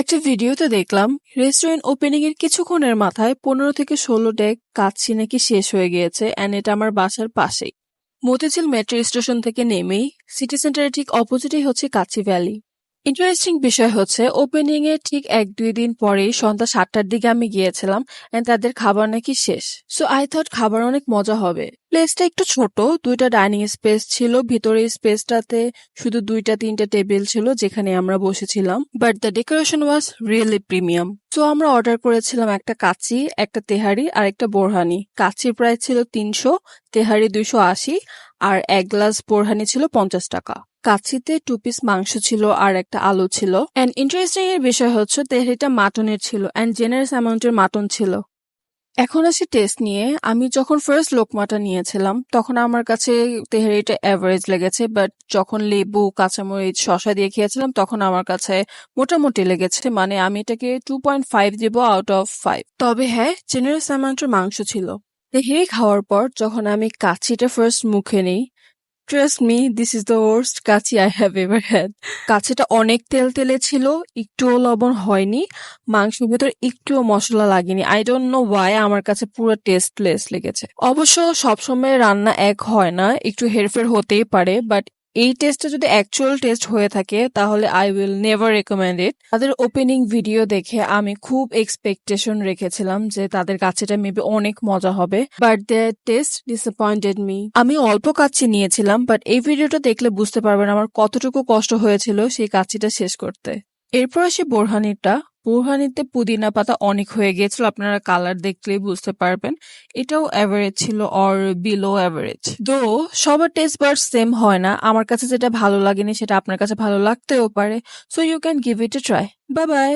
একটা ভিডিওতে দেখলাম রেস্টুরেন্ট ওপেনিং এর কিছুক্ষণের মাথায় 15 থেকে 16 ডেক কাচ্চি নাকি শেষ হয়ে গিয়েছে এন্ড এটা আমার বাসার পাশেই। মতিঝিল মেট্রো স্টেশন থেকে নেমেই সিটি সেন্টারের ঠিক অপোজিটেই হচ্ছে কাচ্চি ভ্যালি। ইন্টারেস্টিং বিষয় হচ্ছে ওপেনিং এর ঠিক 1-2 দিন পরেই সন্ধ্যা 7টার দিকে আমি গিয়েছিলাম এন্ড তাদের খাবার নাকি শেষ। সো আই থট খাবার অনেক মজা হবে। প্লেসটা একটু ছোট, 2টা ডাইনিং স্পেস ছিল, ভিতরের স্পেসটাতে শুধু 2-3টা টেবিল ছিল যেখানে আমরা বসেছিলাম, but the decoration was really premium. So আমরা অর্ডার করেছিলাম একটা কাচ্চি, একটা তেহারি আর একটা বোরহানি। কাচ্চির প্রাইস ছিল 300, তেহারি 280 আর 1 গ্লাস বোরহানি ছিল 50 টাকা। কাচ্চিতে 2 পিস মাংস ছিল আর একটা আলু ছিল। এন্ড ইন্টারেস্টিং এর বিষয় হচ্ছে তেহারিটা মাটনের ছিল এন্ড জেনারেস অ্যামাউন্টের মাটন ছিল। এখন আসি টেস্ট নিয়ে। আমি যখন ফার্স্ট লোকমাটা নিয়েছিলাম তখন আমার কাছে তেহারিটা এভারেজ লেগেছে, বাট যখন লেবু, কাঁচামরিচ, শসা দিয়ে খেয়েছিলাম তখন আমার কাছে মোটামুটি লেগেছে। মানে আমি এটাকে 2.5 দিব আউট অফ 5। তবে হ্যাঁ, জেনারেস অ্যামাউন্টের মাংস ছিল। তেহারি খাওয়ার পর যখন আমি কাচ্চিটা ফার্স্ট মুখে নিই, trust me, this is the worst kacchi I have ever had. কাচ্চিটা অনেক তেলে ছিল, একটুও লবণ হয়নি, মাংসের ভেতর একটুও মশলা লাগেনি। আই ডোন্ট নো ওয়াই আমার কাছে পুরো টেস্টলেস লেগেছে। অবশ্য সবসময় রান্না এক হয় না, একটু হেরফের হতেই পারে, বাট এই টেস্টটা যদি অ্যাকচুয়াল টেস্ট হয়ে থাকে তাহলে আই উইল নেভার রেকমেন্ড ইট। তাদের ওপেনিং ভিডিও দেখে আমি খুব এক্সপেকটেশন রেখেছিলাম যে তাদের কাচ্চিটা মেবি অনেক মজা হবে, but their taste disappointed me. আমি অল্প কাচ্চি নিয়েছিলাম, বাট এই ভিডিওটা দেখলে বুঝতে পারবেন আমার কতটুকু কষ্ট হয়েছিল সেই কাচ্চিটা শেষ করতে। এরপর আসি বোরহানিটা। বোরহানিতে পুদিনা পাতা অনেক হয়ে গিয়েছিল, আপনারা কালার দেখলেই বুঝতে পারবেন। এটাও এভারেজ ছিল অর বিলো এভারেজ। দো সবার টেস্ট বাট সেম হয় না, আমার কাছে যেটা ভালো লাগেনি সেটা আপনার কাছে ভালো লাগতেও পারে। So you can give it a try. Bye by.